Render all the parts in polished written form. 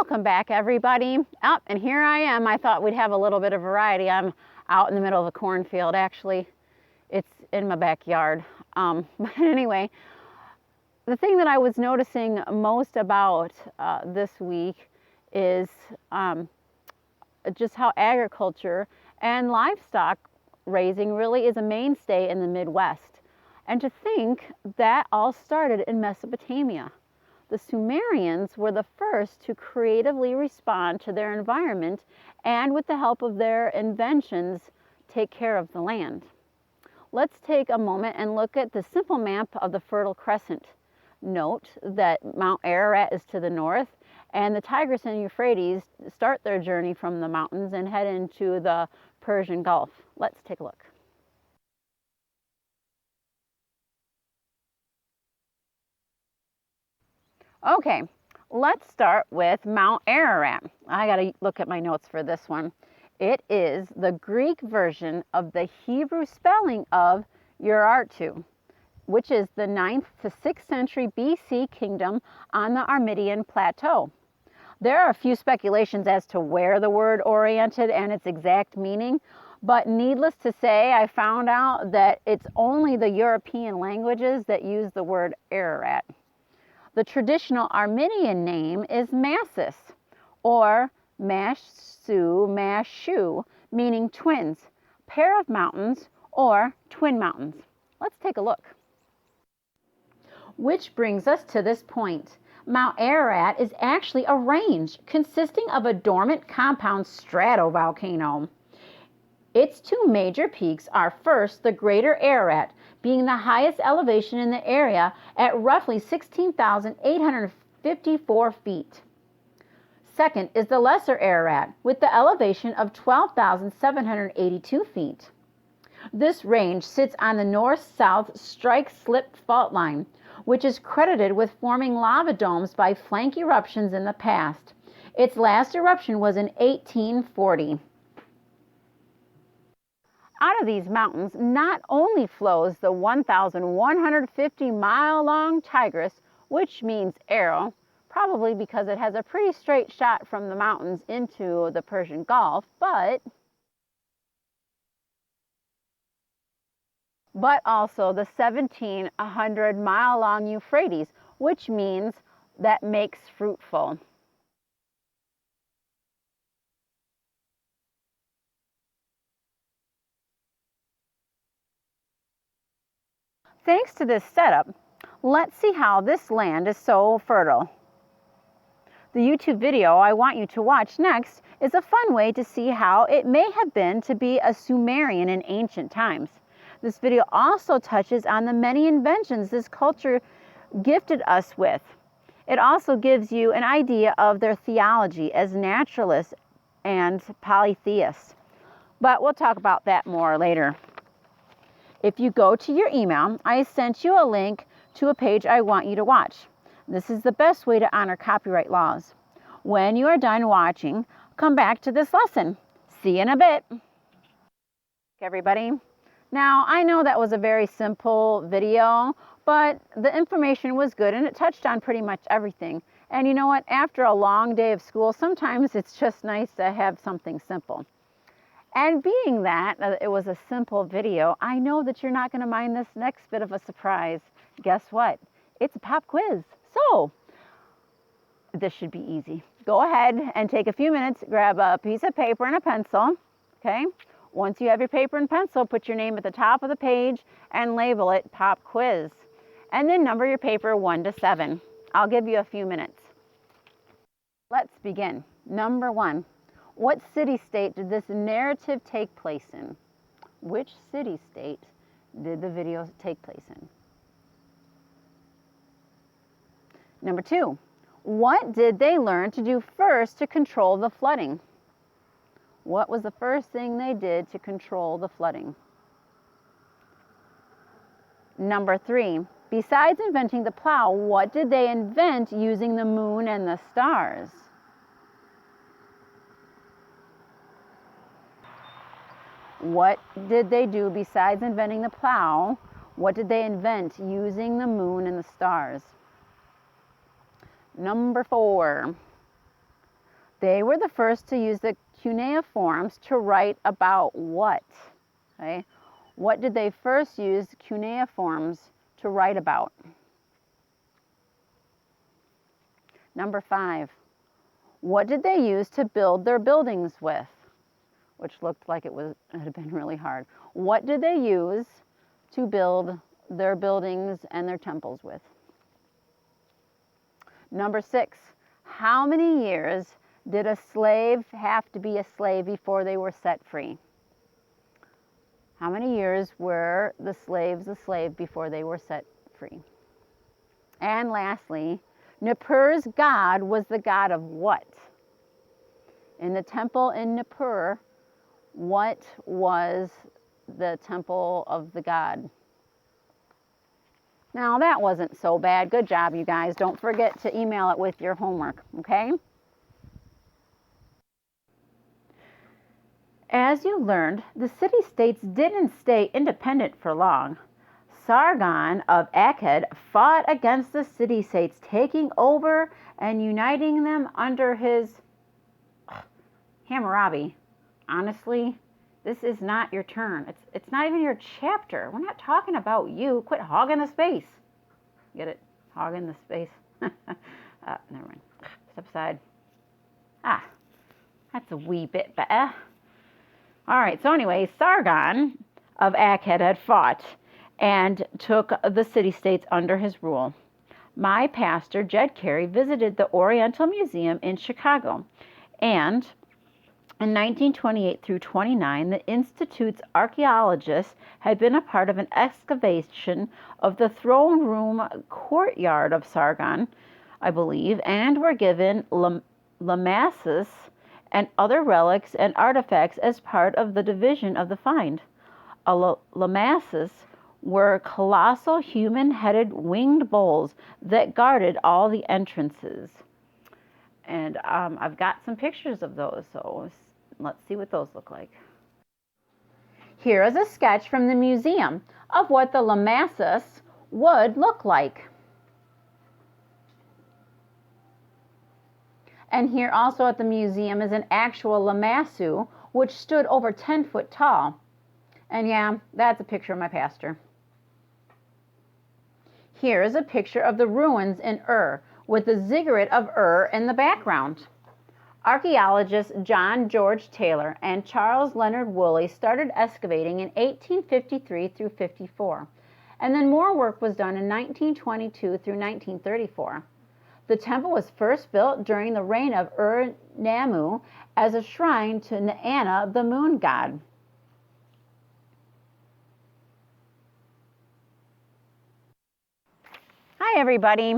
Welcome back, everybody. And here I am. I thought we'd have a little bit of variety. I'm out in the middle of a cornfield. Actually, it's in my backyard. But anyway, the thing that I was noticing most about this week is just how agriculture and livestock raising really is a mainstay in the Midwest. And to think that all started in Mesopotamia. The Sumerians were the first to creatively respond to their environment and, with the help of their inventions, take care of the land. Let's take a moment and look at the simple map of the Fertile Crescent. Note that Mount Ararat is to the north, and the Tigris and Euphrates start their journey from the mountains and head into the Persian Gulf. Let's take a look. Okay, let's start with Mount Ararat. I gotta look at my notes for this one. It is the Greek version of the Hebrew spelling of Urartu, which is the 9th to 6th century BC kingdom on the Armenian Plateau. There are a few speculations as to where the word oriented and its exact meaning, but needless to say, I found out that it's only the European languages that use the word Ararat. The traditional Armenian name is Massus, or Mashu, meaning twins, pair of mountains, or twin mountains. Let's take a look. Which brings us to this point. Mount Ararat is actually a range consisting of a dormant compound stratovolcano. Its two major peaks are first the Greater Ararat, being the highest elevation in the area at roughly 16,854 feet. Second is the Lesser Ararat, with the elevation of 12,782 feet. This range sits on the north-south strike-slip fault line, which is credited with forming lava domes by flank eruptions in the past. Its last eruption was in 1840. Out of these mountains not only flows the 1,150-mile-long Tigris, which means arrow, probably because it has a pretty straight shot from the mountains into the Persian Gulf, but also the 1,700-mile-long Euphrates, which means that makes fruitful. Thanks to this setup, let's see how this land is so fertile. The YouTube video I want you to watch next is a fun way to see how it may have been to be a Sumerian in ancient times. This video also touches on the many inventions this culture gifted us with. It also gives you an idea of their theology as naturalists and polytheists. But we'll talk about that more later. If you go to your email, I sent you a link to a page I want you to watch. This is the best way to honor copyright laws. When you are done watching, come back to this lesson. See you in a bit. Everybody. Now, I know that was a very simple video, but the information was good and it touched on pretty much everything. And you know what? After a long day of school, sometimes it's just nice to have something simple. And being that it was a simple video, I know that you're not going to mind this next bit of a surprise. Guess what? It's a pop quiz. So, this should be easy. Go ahead and take a few minutes, grab a piece of paper and a pencil, okay? Once you have your paper and pencil, put your name at the top of the page and label it Pop Quiz. And then number your paper 1 to 7. I'll give you a few minutes. Let's begin. Number 1. What city-state did this narrative take place in? Which city-state did the video take place in? Number 2, what did they learn to do first to control the flooding? What was the first thing they did to control the flooding? Number 3, besides inventing the plow, what did they invent using the moon and the stars? What did they do besides inventing the plow? What did they invent using the moon and the stars? Number 4. They were the first to use the cuneiforms to write about what? Okay. What did they first use cuneiforms to write about? Number 5. What did they use to build their buildings with? Which looked like it had been really hard. What did they use to build their buildings and their temples with? Number 6. How many years did a slave have to be a slave before they were set free? How many years were the slaves a slave before they were set free? And lastly, Nippur's god was the god of what? In the temple in Nippur, what was the temple of the god? Now that wasn't so bad. Good job, you guys. Don't forget to email it with your homework, okay? As you learned, the city-states didn't stay independent for long. Sargon of Akkad fought against the city-states, taking over and uniting them under his Hammurabi. Honestly, this is not your turn. It's not even your chapter. We're not talking about you. Quit hogging the space. Get it? Hogging the space. Never mind. Step aside. That's a wee bit better. All right, so anyway, Sargon of Akkad had fought and took the city-states under his rule. My pastor, Jed Carey, visited the Oriental Museum in Chicago, and in 1928 through 29, the Institute's archaeologists had been a part of an excavation of the throne room courtyard of Sargon, I believe, and were given Lamassas and other relics and artifacts as part of the division of the find. Lamassas were colossal human-headed winged bulls that guarded all the entrances. And I've got some pictures of those, so let's see what those look like. Here is a sketch from the museum of what the Lamassas would look like. And here also at the museum is an actual lamassu, which stood over 10 foot tall. And yeah, that's a picture of my pastor. Here is a picture of the ruins in Ur, with the ziggurat of Ur in the background. Archaeologists John George Taylor and Charles Leonard Woolsey started excavating in 1853 through 54, and then more work was done in 1922 through 1934. The temple was first built during the reign of Ur-Nammu as a shrine to Naana, the moon god. Hi, everybody.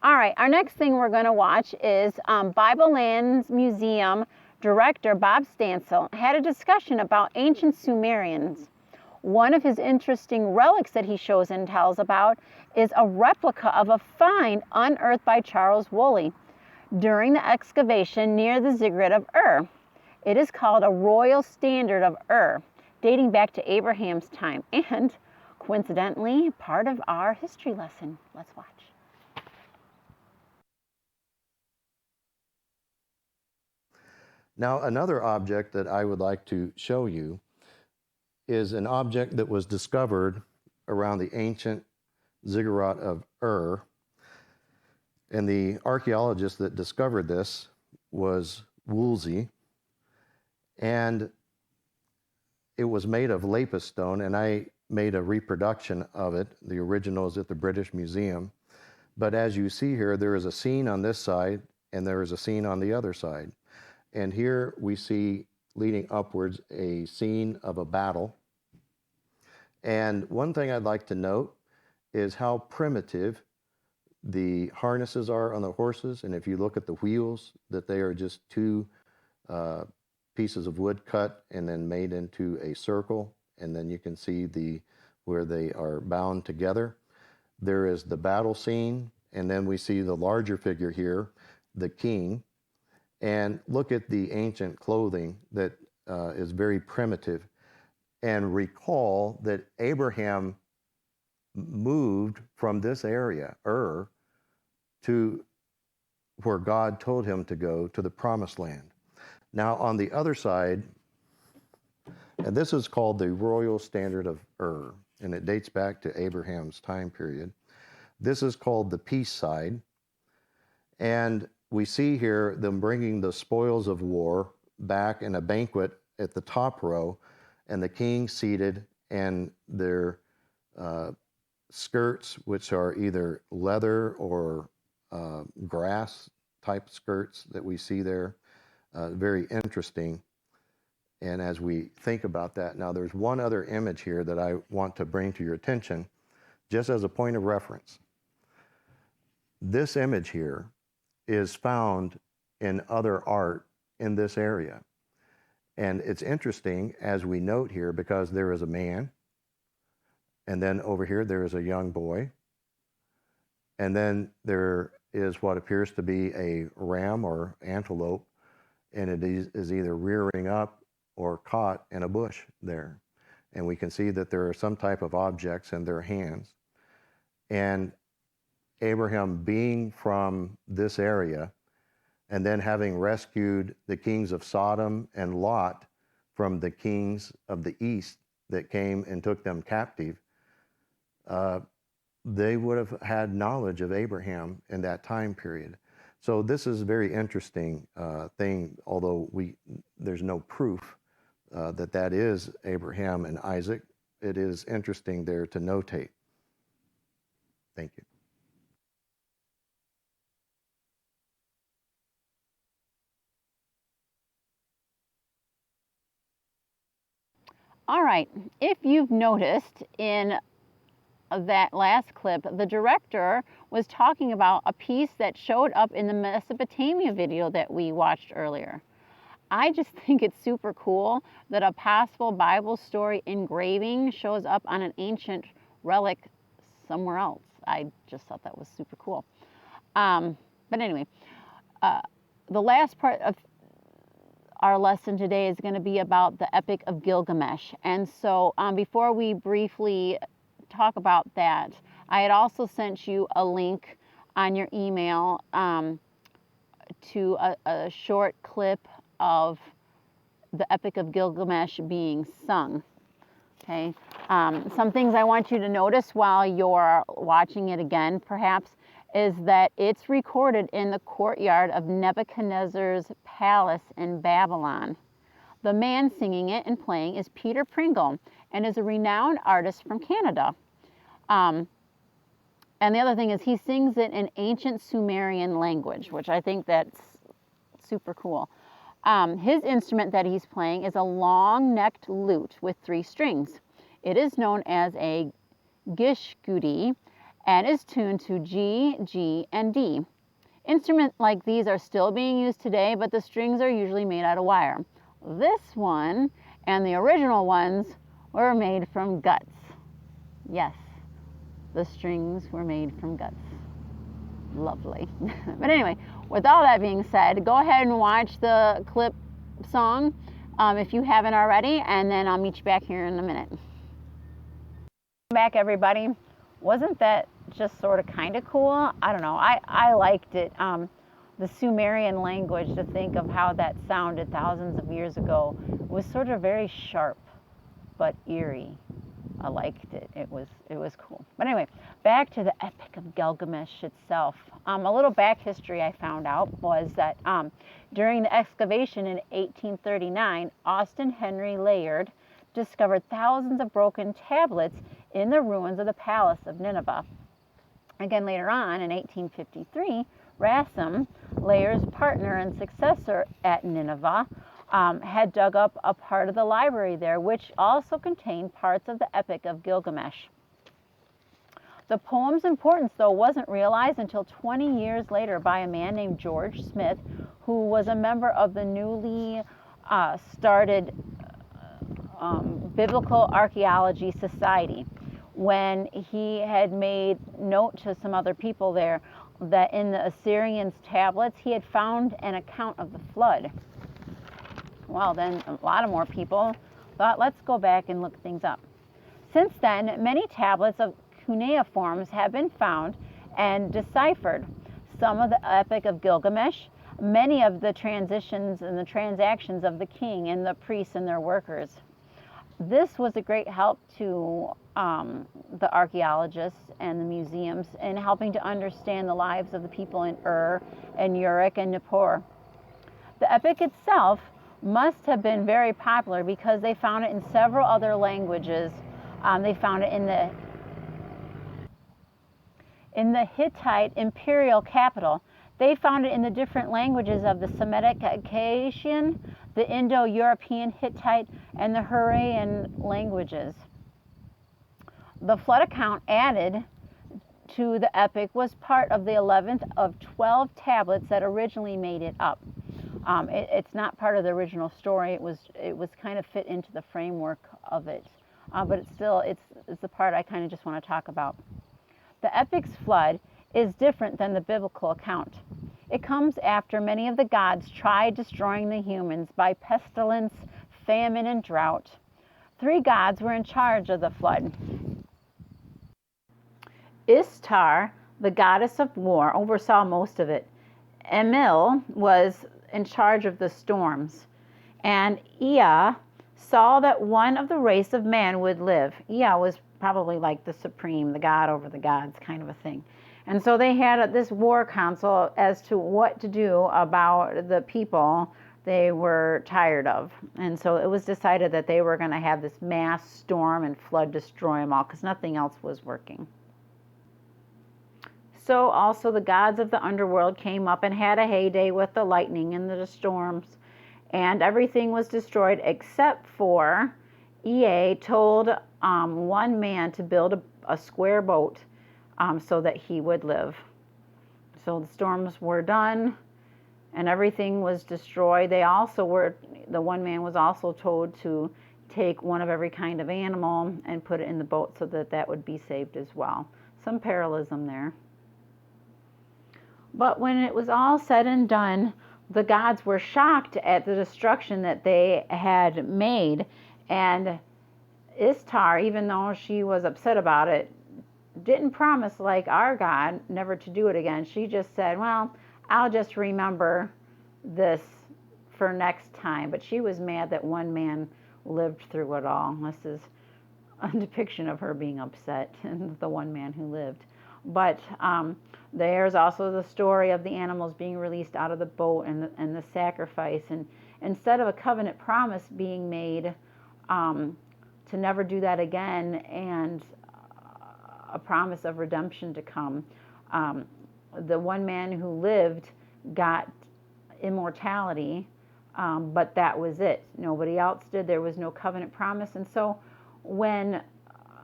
All right, our next thing we're going to watch is Bible Lands Museum director Bob Stansel had a discussion about ancient Sumerians. One of his interesting relics that he shows and tells about is a replica of a find unearthed by Charles Woolsey during the excavation near the ziggurat of Ur. It is called a royal standard of Ur, dating back to Abraham's time, and coincidentally, part of our history lesson. Let's watch. Now, another object that I would like to show you is an object that was discovered around the ancient ziggurat of Ur. And the archaeologist that discovered this was Woolsey. And it was made of lapis stone, and I made a reproduction of it. The original is at the British Museum. But as you see here, there is a scene on this side, and there is a scene on the other side. And here we see, leading upwards, a scene of a battle. And one thing I'd like to note is how primitive the harnesses are on the horses. And if you look at the wheels, that they are just two pieces of wood cut and then made into a circle. And then you can see where they are bound together. There is the battle scene, and then we see the larger figure here, the king. And look at the ancient clothing that is very primitive. And recall that Abraham moved from this area, Ur, to where God told him to go to the promised land. Now on the other side, and this is called the Royal Standard of Ur, and it dates back to Abraham's time period. This is called the peace side. And we see here them bringing the spoils of war back in a banquet at the top row, and the king seated, and their skirts, which are either leather or grass type skirts that we see there. Very interesting. And as we think about that, now there's one other image here that I want to bring to your attention, just as a point of reference. This image here is found in other art in this area. And it's interesting, as we note here, because there is a man, and then over here there is a young boy, and then there is what appears to be a ram or antelope, and it is either rearing up or caught in a bush there. And we can see that there are some type of objects in their hands. And Abraham, being from this area, and then having rescued the kings of Sodom and Lot from the kings of the east that came and took them captive, they would have had knowledge of Abraham in that time period. So this is a very interesting thing, although there's no proof that is Abraham and Isaac. It is interesting there to notate. Thank you. All right, if you've noticed in that last clip, the director was talking about a piece that showed up in the Mesopotamia video that we watched earlier. I just think it's super cool that a possible Bible story engraving shows up on an ancient relic somewhere else. I just thought that was super cool. But anyway, the last part of our lesson today is going to be about the Epic of Gilgamesh. And so before we briefly talk about that, I had also sent you a link on your email to a short clip of the Epic of Gilgamesh being sung. Okay, some things I want you to notice while you're watching it again, perhaps, is that it's recorded in the courtyard of Nebuchadnezzar's palace in Babylon. The man singing it and playing is Peter Pringle, and is a renowned artist from Canada. And the other thing is he sings it in ancient Sumerian language, which I think that's super cool. His instrument that he's playing is a long-necked lute with 3 strings. It is known as a gishgudi and is tuned to G, G, and D. Instruments like these are still being used today, but the strings are usually made out of wire. This one and the original ones were made from guts. Yes, the strings were made from guts. Lovely. But anyway, with all that being said, go ahead and watch the clip song if you haven't already, and then I'll meet you back here in a minute. Back, everybody. Wasn't that just sort of kind of cool? I don't know. I liked it. The Sumerian language, to think of how that sounded thousands of years ago, was sort of very sharp but eerie. I liked it. It was cool. But anyway, back to the Epic of Gilgamesh itself. A little back history I found out was that during the excavation in 1839, Austin Henry Layard discovered thousands of broken tablets in the ruins of the Palace of Nineveh. Again, later on in 1853, Rassam, Layard's partner and successor at Nineveh, had dug up a part of the library there, which also contained parts of the Epic of Gilgamesh. The poem's importance, though, wasn't realized until 20 years later by a man named George Smith, who was a member of the newly started Biblical Archaeology Society, when he had made note to some other people there that in the Assyrians' tablets he had found an account of the flood. Well, then a lot of more people thought, let's go back and look things up. Since then, many tablets of cuneiforms have been found and deciphered. some of the Epic of Gilgamesh, many of the transitions and the transactions of the king and the priests and their workers. This was a great help to the archaeologists and the museums in helping to understand the lives of the people in Ur and Uruk and Nippur. The epic itself must have been very popular because they found it in several other languages. They found it in the Hittite imperial capital. They found it in the different languages of the Semitic Akkadian, the Indo-European Hittite, and the Hurrian languages. The flood account added to the epic was part of the 11th of 12 tablets that originally made it up. It's not part of the original story. It was kind of fit into the framework of it, but it's the part I kind of just want to talk about. The epic's flood is different than the biblical account. It comes after many of the gods tried destroying the humans by pestilence, famine, and drought. 3 gods were in charge of the flood. Ishtar, the goddess of war, oversaw most of it. Enlil was in charge of the storms. And Ea saw that one of the race of man would live. Ea was probably like the supreme, the god over the gods kind of a thing. And so they had this war council as to what to do about the people they were tired of. And so it was decided that they were going to have this mass storm and flood destroy them all because nothing else was working. So also the gods of the underworld came up and had a heyday with the lightning and the storms, and everything was destroyed except for Ea told one man to build a square boat so that he would live. So the storms were done and everything was destroyed. The one man was also told to take one of every kind of animal and put it in the boat so that that would be saved as well. Some parallelism there. But when it was all said and done, the gods were shocked at the destruction that they had made. And Ishtar, even though she was upset about it, didn't promise like our God never to do it again. She just said, well, I'll just remember this for next time. But she was mad that one man lived through it all. This is a depiction of her being upset and the one man who lived. But there's also the story of the animals being released out of the boat and the sacrifice. And instead of a covenant promise being made to never do that again and a promise of redemption to come, the one man who lived got immortality, but that was it. Nobody else did. There was no covenant promise. And so when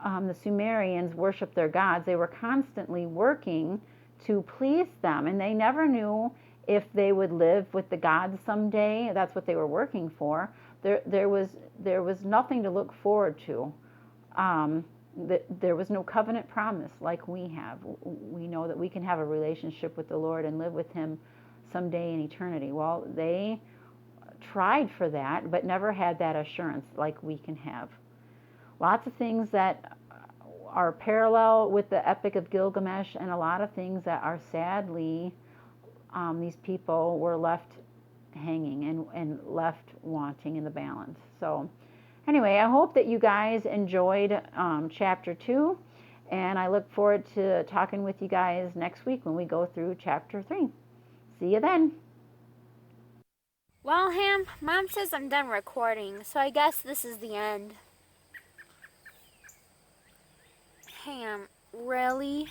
the Sumerians worshiped their gods, they were constantly working to please them, and they never knew if they would live with the gods someday. That's what they were working for. There was nothing to look forward to. There was no covenant promise like we have. We know that we can have a relationship with the Lord and live with Him someday in eternity. Well, they tried for that, but never had that assurance like we can have. Lots of things that are parallel with the Epic of Gilgamesh, and a lot of things that are sadly, these people were left hanging and left wanting in the balance. So anyway, I hope that you guys enjoyed chapter 2, and I look forward to talking with you guys next week when we go through chapter 3. See you then. Well, Ham, Mom says I'm done recording, so I guess this is the end. Ham, really?